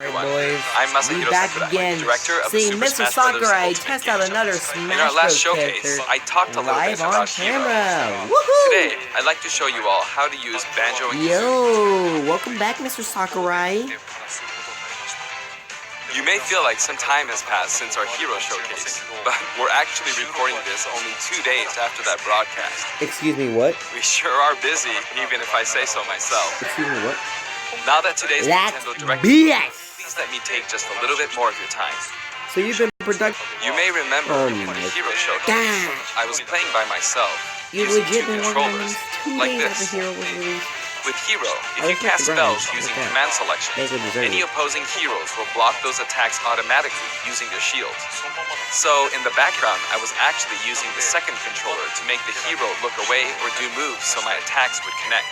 Everyone, boys, I'm we back Sakurai, again. director of the Seeing Super Mr. Smash Bros. Sakurai Ultimate test Game out Show. another In Smash our last Bros. showcase, character I talked a little bit live on about camera. Hero. Woohoo! Today, I'd like to show you all how to use Banjo and Kazooie. Yo, welcome back, Mr. Sakurai. You may feel like some time has passed since our Hero showcase, but we're actually recording this only 2 days after that broadcast. Excuse me, what? We sure are busy, even if I say so myself. Excuse me, what? Now that today's That's Nintendo Direct, BS. please let me take just a little bit more of your time. So you've been productive. You may remember in the Hero showcase, God. I was playing by myself, You using legit 2 been working on controllers, this 2 like days after this. Hero was released. With Hero, if I you respect cast the grind. spells using Okay. command selection, They could deserve any it. opposing heroes will block those attacks automatically using their shields. So in the background, I was actually using the second controller to make the hero look away or do moves so my attacks would connect.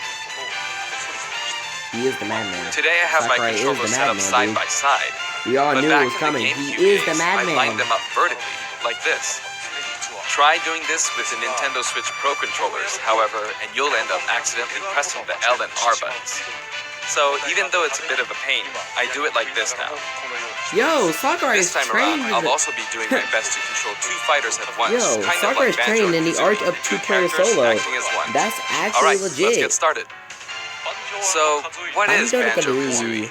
He is the madman. Today I have Sakurai my controllers is the set up madman, side dude. by side. We all But knew back it was in coming. the He GameCube is the days, I madman. lined them up vertically, like this. Try doing this with the Nintendo Switch Pro controllers, however, and you'll end up accidentally pressing the L and R buttons. So even though it's a bit of a pain, I do it like this now. Yo, Sakurai This is time around, trained. I'll also be doing my best to control 2 fighters at once. Yo, kind Sakurai of is like trained Banjo in the and art Kazooie, of 2 two-player characters solo. acting as one. That's actually Alright, legit. let's get started. So, what is Banjo-Kazooie?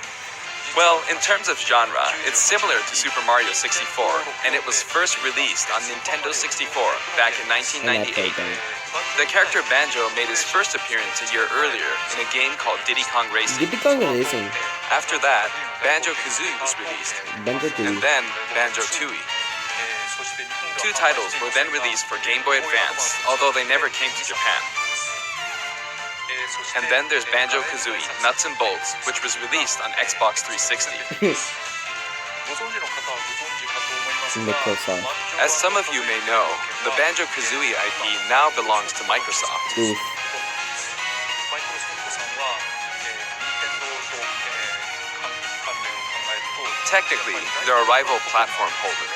Well, in terms of genre, it's similar to Super Mario 64, and it was first released on Nintendo 64 back in 1998. The character Banjo made his first appearance a year earlier in a game called Diddy Kong Racing. Diddy Kong Racing. After that, Banjo-Kazooie was released, and then Banjo-Tooie. 2 titles were then released for Game Boy Advance, although they never came to Japan. And then there's Banjo-Kazooie Nuts and Bolts, which was released on Xbox 360. As some of you may know, the Banjo-Kazooie IP now belongs to Microsoft. Oof. Technically, they're a rival platform holder.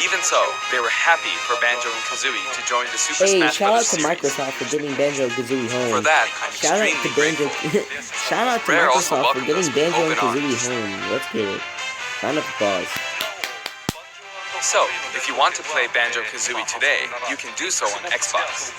Even so, they were happy for Banjo and Kazooie to join the Super Hey, Smash shout out Bros. to series. Microsoft for getting Banjo-Kazooie home. For that, I'm Shout out to extremely Banjo. grateful. Shout out to Rare also Microsoft for welcomed getting us with Banjo and open Kazooie arms. home. Let's get it. Round of applause. So, if you want to play Banjo-Kazooie today, you can do so on Xbox.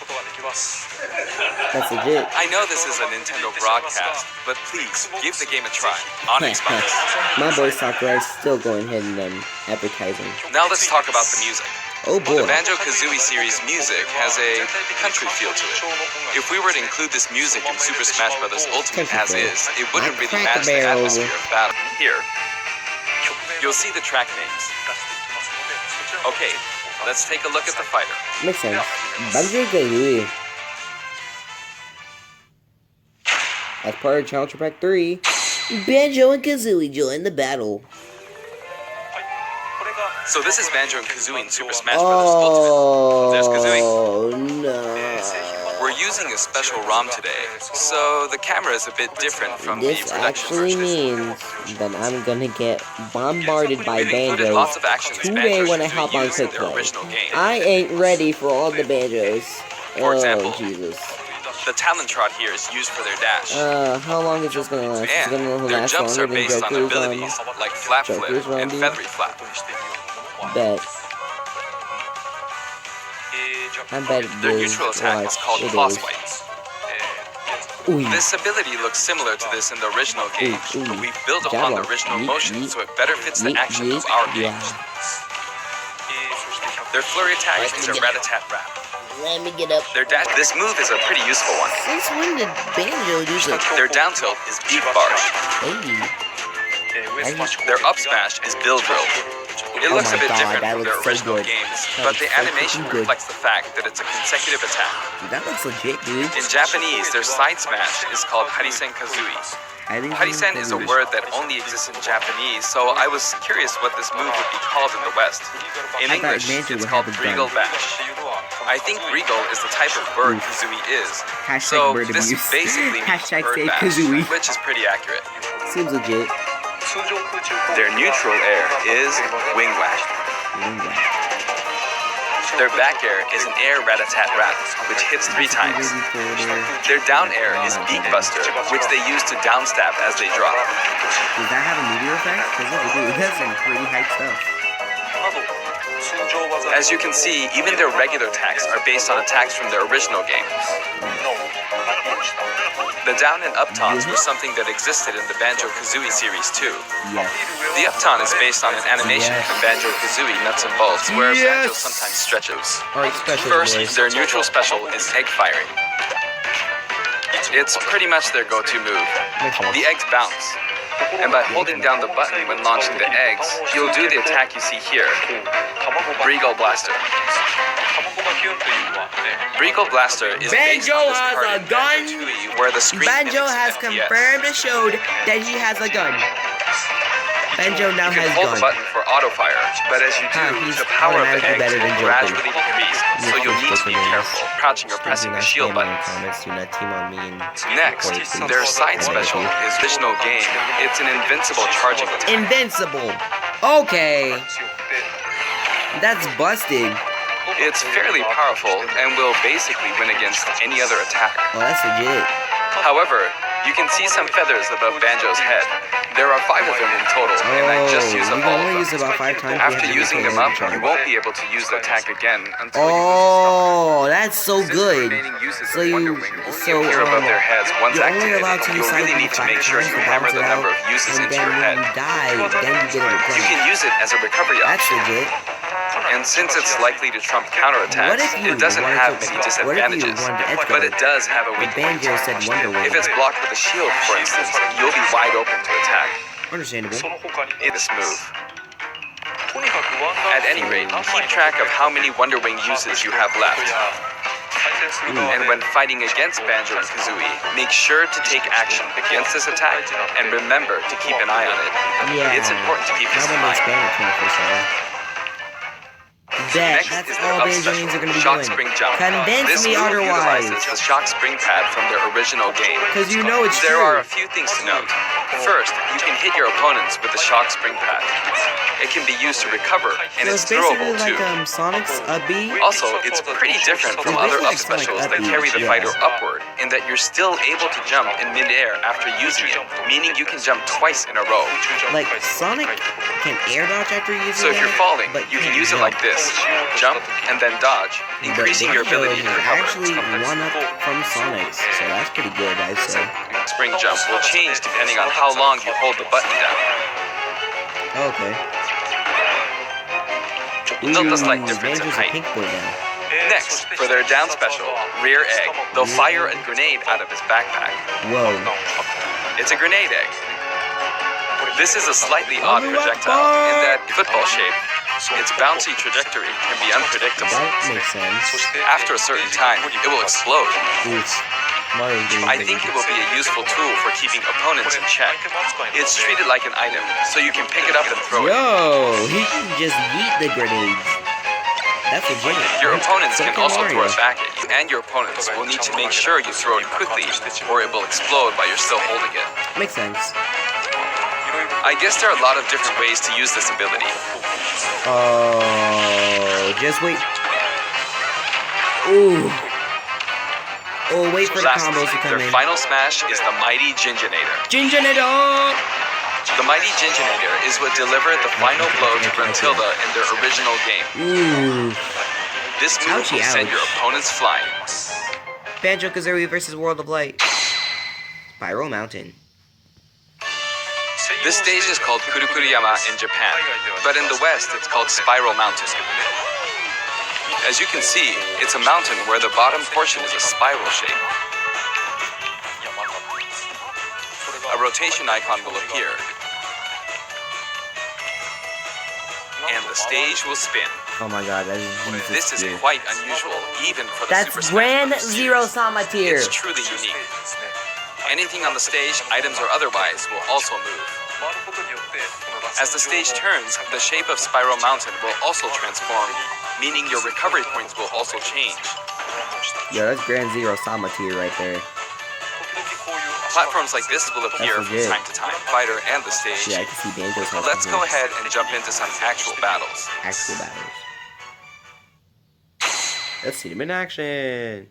That's legit. I know this is a Nintendo broadcast, but please, give the game a try on Xbox. My boy Sakurai is still going ahead and advertising. Now let's talk about the music. Oh boy. The Banjo-Kazooie series music has a country feel to it. If we were to include this music in Super Smash Bros. Ultimate as is, it wouldn't really match the atmosphere of battle. Here, you'll see the track names. Okay, let's take a look at the fighter. Makes sense. Banjo-Kazooie. As part of Challenger Pack 3, Banjo and Kazooie join the battle. So this is Banjo and Kazooie in Super Smash Bros. Ultimate. There's Kazooie. Oh no. We're using a special ROM today, so the camera is a bit different from the This production actually version. means that I'm gonna get bombarded by We've included banjos lots of actions today when I Banjo-Kazooie hop on used in Quick their Play. original game. I ain't ready for all the banjos. For example, Oh Jesus. The talent trot here is used for their dash. How long is this gonna last? It's And gonna their last jumps are longer than based on Goku's abilities like Flap Flip Joker's and Randy? Feathery Flap. Bet. I bet it Their is. neutral attack is called It Claw is. Swipe. Ooh. This ability looks similar to this in the original game, ooh. but we've built upon the Jabba. original Yeet, motion yeet. so it better fits the Yeet, action of yeet. our game. Yeah. Their flurry attack is a rat-a-tat-rat. Let me get up. Their dash. This move is a pretty useful one. Since when did Banjo do this? Their down tilt is Beat Barge. Hey. Their up smash is Bill Drill. It Oh looks my a bit God, different that from their looks so original good. games, That but looks the so animation freaking good. reflects the fact that it's a consecutive attack. That looks legit, dude. In Japanese, their side smash is called Harisen Kazooie. Harisen is a word that only exists in Japanese, so I was curious what this move would be called in the West. In I thought English, Banjo it's would called have it Regal done. Bash. I think Regal is the type of bird Kazooie is, Hashtag so bird this abuse. basically means Hashtag bird say bash, Kazooie. which is pretty accurate. Seems legit. Their neutral air is Wing Whack. Their back air is an air rat-a-tat-rat, which hits 3 times. Their down air is beak buster, which they use to downstab as they drop. Does that have a meteor effect? Because if it do, that's some pretty hype stuff. As you can see, even their regular attacks are based on attacks from their original game. The down and up taunts were something that existed in the Banjo-Kazooie series too. Yes. The up taunt is based on an animation from Banjo-Kazooie Nuts and Bolts, where Banjo sometimes stretches. Alright, special First, boys. their neutral special is egg firing. It's pretty much their go-to move. The eggs bounce, and by holding down the button when launching the eggs, you'll do the attack you see here, Breagle Blaster. Breagle Blaster is based Banjo on this has part a in gun. Banjo-Tooie where the screen Banjo mimics has FPS. confirmed and showed that he has a gun. Banjo now You can has hold gun. the button for auto fire, but as you do, He's the power of the automatically eggs better than will Joker. gradually decrease, so you'll need to be careful, crouching or pressing the shield button. Comments, do not team on me and Next, their side special is original game. It's an invincible charging attack. Invincible. Okay. That's busted. It's fairly powerful and will basically win against any other attack. Oh, that's legit. However, you can see some feathers above Banjo's head. There are 5 of them in total, and I just use you up can all only of use them. about 5 times. After using them up, you won't be able to use the attack again until Oh, that's so you use the good. remaining uses So of Wonder you- Wing only so, appear above their heads once You're only activated. allowed to use You'll really need to make sure you hammer the number of uses and into then your when head. you die, then you get a You replay. can use it as a recovery That's option, legit. and since it's likely to trump What counterattacks, if you it doesn't wanted have to- many what if you disadvantages, wanted to edge but guard? it does have a The weak point. Banjo said Wonder Wing. If it's blocked with a shield, for instance, you'll be wide open to attack. Understandable. In this move. At any rate, keep track of how many Wonder Wing uses you have left. And when fighting against Banjo and Kazooie, make sure to take action against this attack and remember to keep an eye on it. Yeah. It's important to keep this Not in when they mind. span it 24/7. Next That's is all their up Banjo special, Wings are gonna be Shock doing. Spring Jump. Convince This me move otherwise. utilizes the Shock Spring Pad from their original game. Because you know it's There true. are a few things to note. First, you can hit your opponents with the Shock Spring Pad. It can be used to recover, and So it's it's basically throwable like too. Sonic's B. Also, it's pretty different from It's other basically up like Sonic specials that Upbeat, carry the yeah. fighter upward, in that you're still able to jump in midair after using it, meaning you can jump twice in a row. Like Sonic can air dodge after using So if it, you're falling, but you can can't use it jump. like this. Jump and then dodge, But increasing your Banjo ability to is recover. actually one up from Sonic's, so that's pretty good, I'd say. Spring jump will change depending on how long you hold the button down. Okay. They'll just like difference in Banjo's a height. pink boy now. Next, for their down special, Rear Egg, they'll fire a grenade out of his backpack. Whoa. It's a grenade egg. This is a slightly odd projectile in that football shape. Its bouncy trajectory can be unpredictable. That makes sense. After a certain time, it will explode. Oof. Mario's doing I things. think it will be a useful tool for keeping opponents in check. It's treated like an item, so you can pick it up and throw it. Yo, he can just yeet the grenades. That's legit. Your opponents So can also throw it back at you, and your opponents will need to make sure you throw it quickly, or it will explode while you're still holding it. Makes sense. I guess there are a lot of different ways to use this ability. Oh, just wait. Ooh. Oh, wait for the Lastly, combos to come their in. final smash is the Mighty Ginginator. Ginginado! The Mighty Ginginator is what delivered the final blow to Gruntilda in their original game. Ooh. This move Ouchie, will send ouch. your opponents flying. Banjo-Kazooie versus World of Light. Spiral Mountain. This stage is called Kurukuruyama in Japan, but in the West it's called Spiral Mountain. As you can see, it's a mountain where the bottom portion is a spiral shape. A rotation icon will appear, and the stage will spin. Oh my god, that is Jesus This is tier. quite unusual, even for the That's Super Smash Grand Bros. series. Zero Sama tier. It's truly unique. Anything on the stage, items or otherwise, will also move. As the stage turns, the shape of Spiral Mountain will also transform, meaning your recovery points will also change. Yo, that's Grand Zero Sama tier right there. Platforms like this will appear from legit. time to time, fighter and the stage. Yeah, I can see Banjo's health Let's in go here. ahead and jump into some actual battles. Actual battles. Let's see them in action.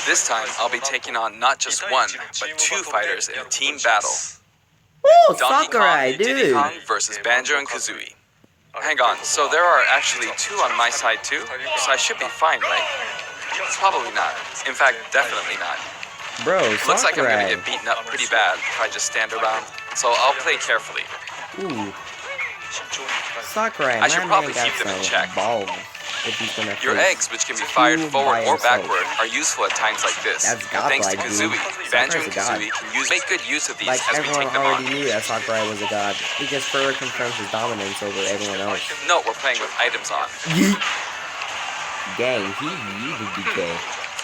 This time, I'll be taking on not just one, but two fighters in a team battle. Woo! Donkey Sakurai, Kong and Diddy dude! Kong versus Banjo and Kazooie. Hang on, so there are actually two on my side too? So I should be fine, right? Probably not. In fact, definitely not. Bro, Looks like I'm gonna Sakurai. get beaten up pretty bad if I just stand around. So I'll play carefully. Ooh. Sakurai, I should my probably man got keep them in some check. balls. If he's gonna Your face eggs, which can be fired two forward by or himself. backward, are useful at times like this. That's Thanks to godlike, dude. Kazooie, Banjo and Sakurai's a god. Kazooie can make good use of these Like, as we everyone take them already on. knew that Sakurai was a god. He just further confirms his dominance over everyone else. No, we're playing with items on. Yeet. Gang, he yeeted DK.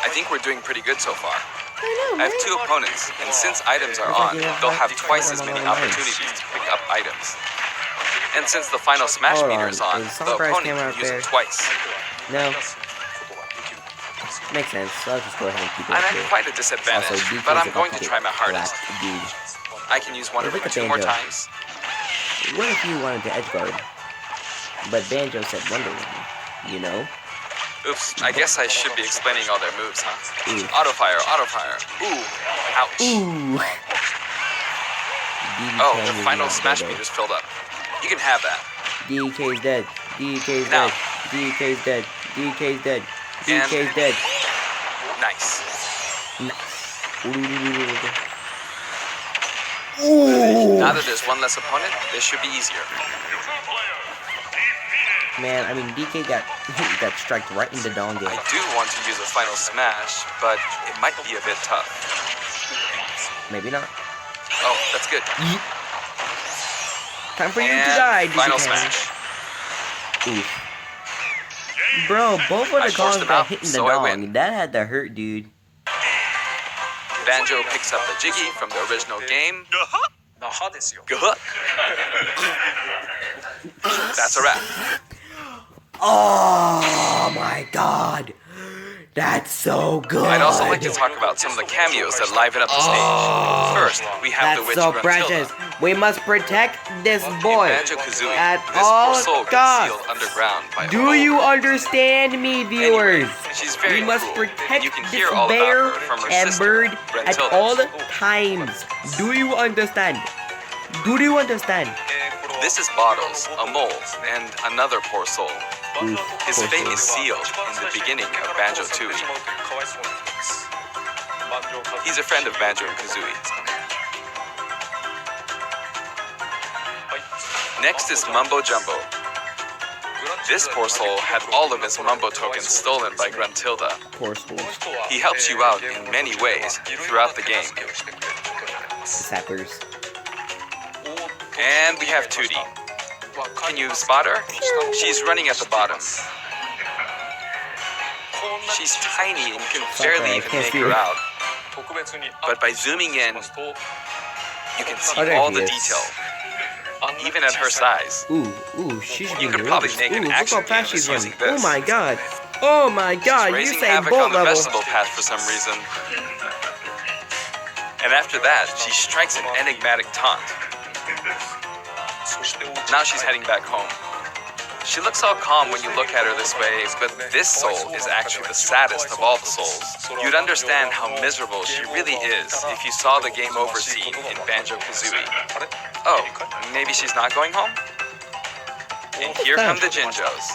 I think we're doing pretty good so far. I I have two opponents, and since items are on, they'll have twice as many opportunities to pick up items. And since the final smash Hold meter on, is on, is the Sakurai's opponent camera can up use there? it twice. No. Makes sense. So I'll just go ahead and keep it I'm up at here. quite a disadvantage, Also, DK's but I'm about going to get try my hardest. whacked, dude. I can use one of Look them at two more Banjo. times. What if you wanted to edge guard? But Banjo said Wonder Woman, you know? Oops, I guess I should be explaining all their moves, huh? Ooh. Auto fire, auto fire. Ooh, ouch. Ooh. Oh, the final smash meter's filled up. You can have that. DK's dead. DK's Now. dead. DK's dead. DK's dead. And- DK's dead. Nice. Ooh. Now that there's one less opponent, this should be easier. Man, I mean, DK got striked right in the dong game. I do want to use a final smash, but it might be a bit tough. Maybe not. Oh, that's good. Time for you to And die, DK. final smash. Oof. Bro, both of I the forced calls him got out, hit in the so I dong. win. That had to hurt, dude. Banjo picks up the Jiggy from the original game. Gah. That's a wrap. Oh my god. That's so good. I'd also like to talk about some of the cameos that liven up the stage. First, we have the That's witch so Gruntilda. precious. We must protect this boy Banjo-Kazooie, at this all poor soul gets costs. sealed underground by a Do hole. you understand me, viewers? She's very We must cruel. protect You can this hear all bear about her from her and sister, bird at Gruntilda. all times. Do you understand? Do you understand? This is Bottles, a mole, and another poor soul. Oof, His poor fate soul. is sealed in the beginning of Banjo-Tooie. He's a friend of Banjo and Kazooie. Next is Mumbo Jumbo. This poor soul had all of his Mumbo tokens stolen by Gruntilda. Poor soul. He helps you out in many ways throughout the game. Sappers. And we have Tootie. Can you spot her? She's running at the bottom. She's tiny and you can barely even make her out. But by zooming in, you can see Oh, there all she the is. detail, even at her size. Ooh, she's You really could probably nervous. make an Ooh, look action how fast game she's using running. this. Oh my god. Oh my god, you Raising say havoc bolt on the level. vegetable patch for some reason. And after that, she strikes an enigmatic taunt. Now she's heading back home. She looks all calm when you look at her this way, but this soul is actually the saddest of all the souls. You'd understand how miserable she really is if you saw the game over scene in Banjo-Kazooie. Oh, maybe she's not going home? And here come the Jinjos.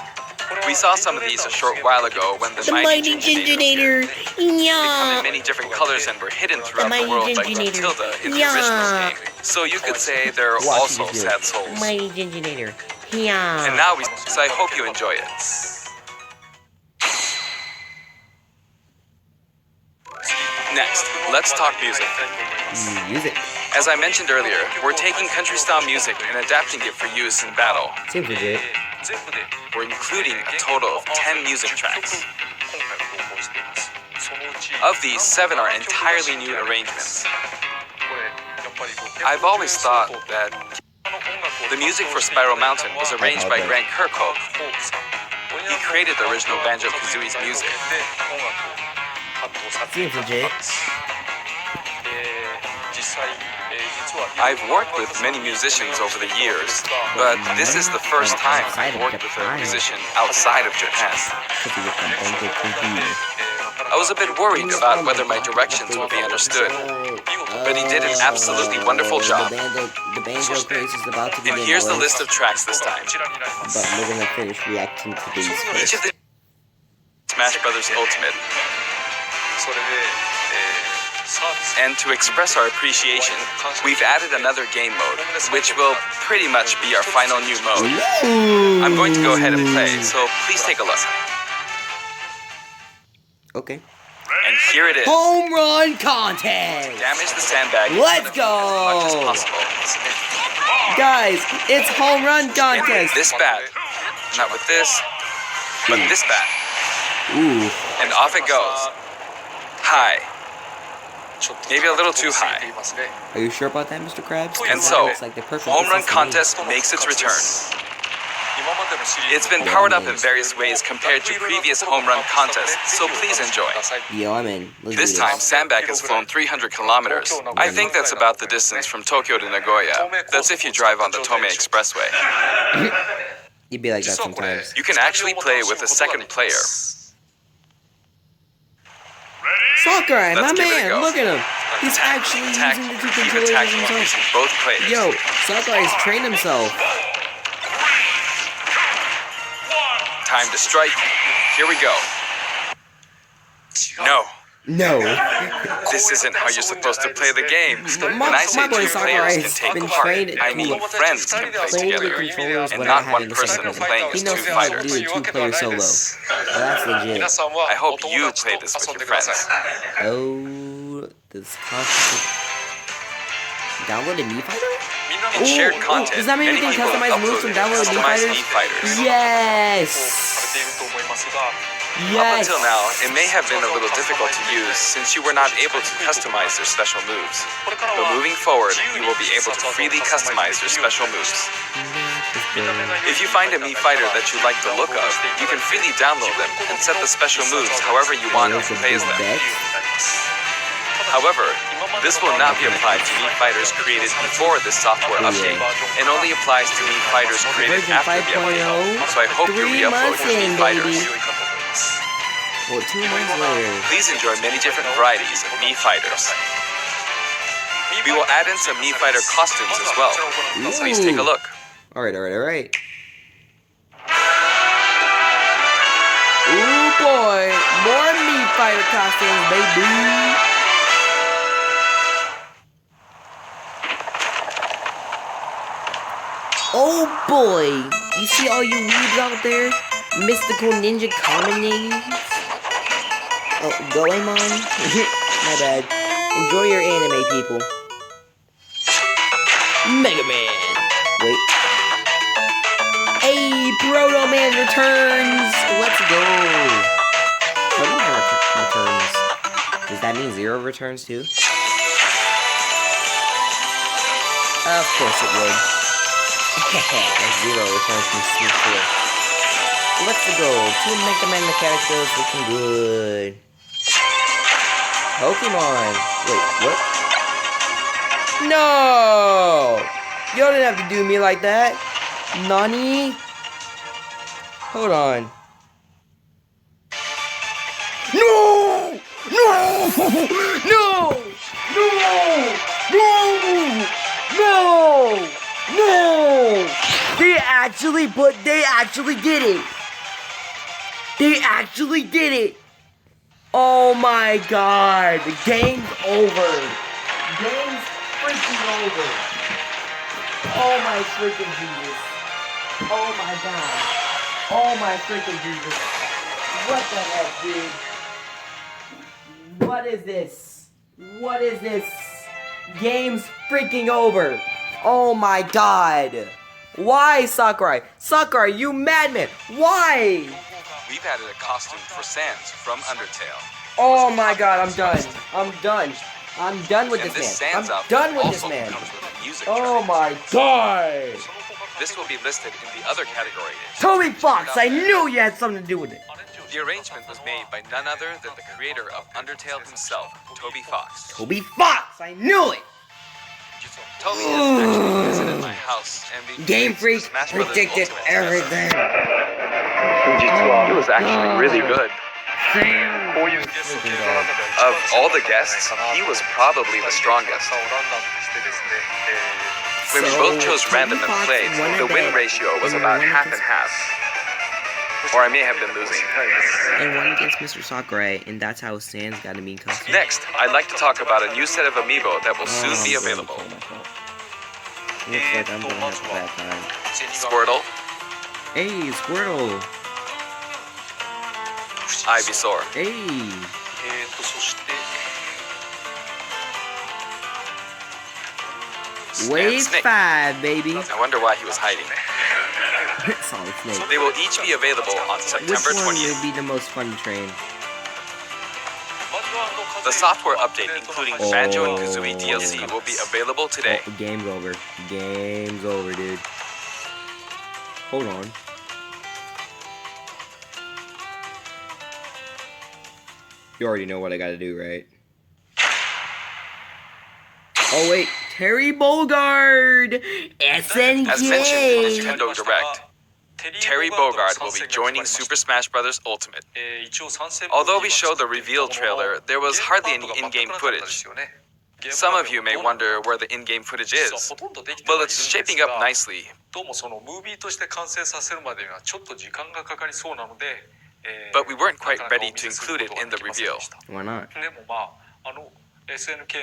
We saw some of these a short while ago when the Mighty Jinjinator appeared. They come in Yeah. many different colors and were hidden throughout the Mighty world by Jinjinator. Gruntilda in the Yeah. original game. So you could say they're Watch also these sad videos. souls. Mighty Jinjinator. Yeah. And now so I hope you enjoy it. Next, let's talk music. Music. As I mentioned earlier, we're taking country-style music and adapting it for use in battle. Seems legit. We're including a total of 10 music tracks. Of these, 7 are entirely new arrangements. I've always thought that the music for Spiral Mountain was arranged by Grant Kirkhope. He created the original Banjo-Kazooie's music. Seems legit. I've worked with many musicians over the years, but this is the first time I've worked with a musician outside of Japan. I was a bit worried about whether my directions would be understood, but he did an absolutely wonderful job. The banjo praise is about to begin. And here's the list of tracks this time. But we're gonna finish reacting to these Each of first. the Smash Brothers Ultimate. And to express our appreciation, we've added another game mode, which will pretty much be our final new mode. I'm going to go ahead and play, so please take a look. Okay. And here it is. Home run contest! Damage the sandbag Let's as much as go! possible. Guys, it's home run And with contest! this bat. Not with this, but this bat. Ooh. And off it goes. High. Maybe a little too high. Are you sure about that, Mr. Krabs? And so, It's like the perfect Home Run distance to me. Contest makes its return. It's been powered up in various ways compared to previous home run contests, so please enjoy. Yo, I'm in. Let's This do time, Sandbag has flown 300 kilometers. I think that's about the distance from Tokyo to Nagoya. That's if you drive on the Tomei Expressway. You'd be like that sometimes. You can actually play with a second player. Sakurai, my Let's give it a man, go. look at him. He's actually Attack, using the two keep controllers attacking himself. using both players. Yo, Sakurai's trained himself. Time to strike. Here we go. No, No. this isn't how you're supposed to play the game. My- When I say my boy two players Sakurai can has take been part, trained I to mean friends can play Playing with together, controllers and without not one having to person separate. playing He as knows two how to fighters. do a two-player solo. Well, that's legit. I hope you play this with your friends. Oh, this content. Downloaded Mii Fighter? In shared content, does that mean we many can people have customize moves from uploaded downloaded Mii customized Fighters? Mii Fighters. Yes! Up Yes! until now, it may have been a little difficult to use since you were not able to customize their special moves. But moving forward, you will be able to freely customize your special moves. If you find a Mii Fighter that you like the look of, you can freely download them and set the special moves however you want to play as them. However, this will not be applied to Mii Fighters created before this software update, and only applies to Mii Fighters created Version after the 5.0, update. So I hope you 3 re-upload months your Mii in, Fighters. baby. Well, 2 months later. Please enjoy many different varieties of Mii Fighters. We will add in some Mii Fighter costumes as well. Please take a look. Alright. Ooh boy, more Mii Fighter costumes, baby. Oh boy, you see all you weebs out there? Mystical ninja combinations? Oh, Goemon? My bad. Enjoy your anime, people. Mega Man! Wait. Hey, Proto Man returns! Let's go! Proto Man returns. Does that mean 0 returns too? Of course it would. 0 returns from Sneak 4. Let's go. 2 Mega Man characters looking good. Pokemon. Wait, what? No! You don't have to do me like that. Nani? Hold on. No! No! No! No! No! No! No! They actually did it! They actually did it! Oh my god! The game's over! Game's freaking over! Oh my freaking Jesus! Oh my god! Oh my freaking Jesus! What the heck, dude? What is this? What is this? Game's freaking over! Oh my god! Why, Sakurai? Sakurai, you madman! Why? We've added a costume for Sans from Undertale. Oh my god, I'm done. I'm done. I'm done with And this this man. Sans I'm outfit done with also this man. comes with a music Oh track. my god! This will be listed in the other category. Toby Fox, I knew you had something to do with it. The arrangement was made by none other than the creator of Undertale himself, Toby Fox. Toby Fox, I knew it! Toby has actually visited my house, and we Game played Freak Super Smash Bros. predicted Ultimate together. everything. He was actually really good. Of all the guests, he was probably the strongest. When we both chose random and played, the win ratio was about half and half. Or I may have been losing. And one against Mr. Sakurai, and that's how Sans got a mean costume. Next, I'd like to talk about a new set of amiibo that will soon be available. Looks like I'm gonna have a bad time. Squirtle, Hey, Squirtle! Ivysaur, Hey! Wave Snake. 5, baby! I wonder why he was hiding. Solid Snake. They will each be available on Which September one 20th. would be the most fun to train? The software update, including Banjo and Kazooie DLC, will be available today. Oh, game's over. Game's over, dude. Hold on. You already know what I gotta do, right? Oh wait, Terry Bogard! SNK! As mentioned in Nintendo Direct, Terry Bogard will be joining Super Smash Bros. Ultimate. Although we showed the reveal trailer, there was hardly any in-game footage. Some of you may wonder where the in-game footage is. Well, it's shaping up nicely. But we weren't quite ready to include it in the reveal. Why not?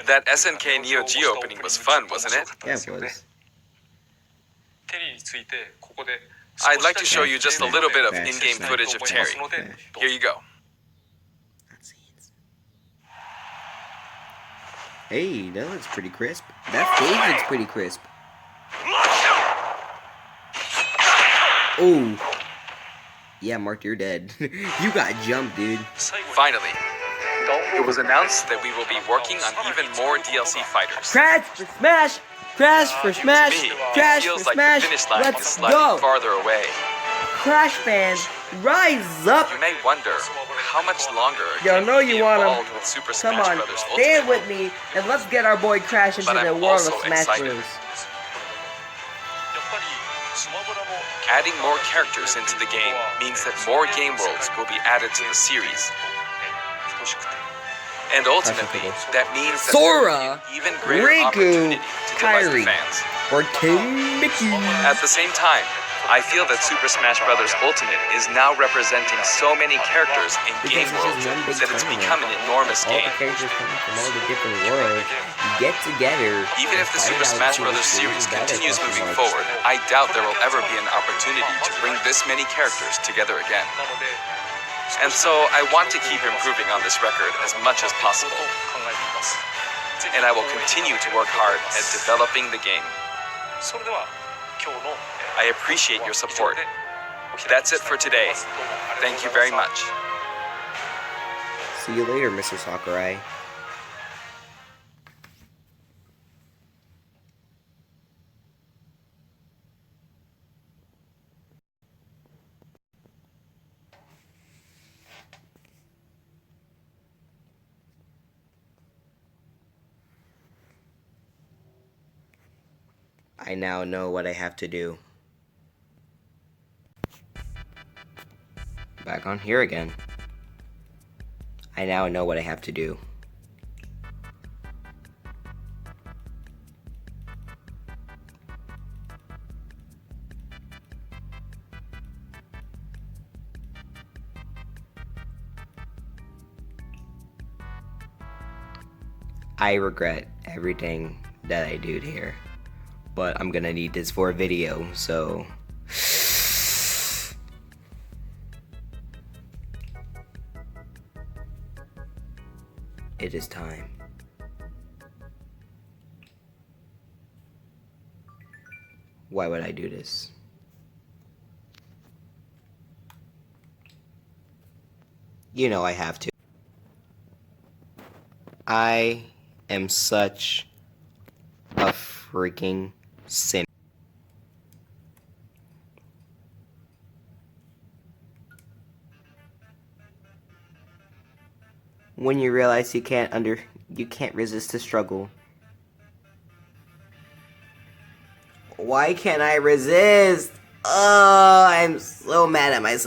That SNK Neo Geo opening was fun, wasn't it? Yeah, it was. I'd like to show you just a little bit of in-game footage of Terry. Here you go. Hey, that looks pretty crisp. That stage looks pretty crisp. Oh. Yeah, Mark, you're dead. You got jumped, dude. Finally, it was announced that we will be working on even more DLC fighters. Crash for Smash! Crash for Smash! To me, it Crash feels for like Smash! the finish line is Let's sliding go! farther away. Crash fans, rise up! You may wonder how much longer Yo, I know can we you be want 'em. involved with Super Come Smash on, Bros. stand Ultimate. with me and let's get our boy Crash into But the I'm world of also Smash excited. Bros. Adding more characters into the game means that more game worlds will be added to the series. And ultimately, that means that there will Sora, be an even greater Riku, opportunity to delight the Kairi, fans. or King Mickey. At the same time, I feel that Super Smash Bros. Ultimate is now representing so many characters in game worlds that it's become an enormous All game. the characters coming from all the different worlds get together. Even if the fight Super out Smash to Bros. see series who's better, continues question moving mark. forward, I doubt there will ever be an opportunity to bring this many characters together again. And so I want to keep improving on this record as much as possible. And I will continue to work hard at developing the game. I appreciate your support. That's it for today. Thank you very much. See you later, Mr. Sakurai. I now know what I have to do. Back on here again. I now know what I have to do. I regret everything that I do here, but I'm gonna need this for a video, so it is time. Why would I do this? You know I have to. I am such a freaking simp. When you realize you can't resist the struggle, Why can't I resist? Oh, I'm so mad at myself.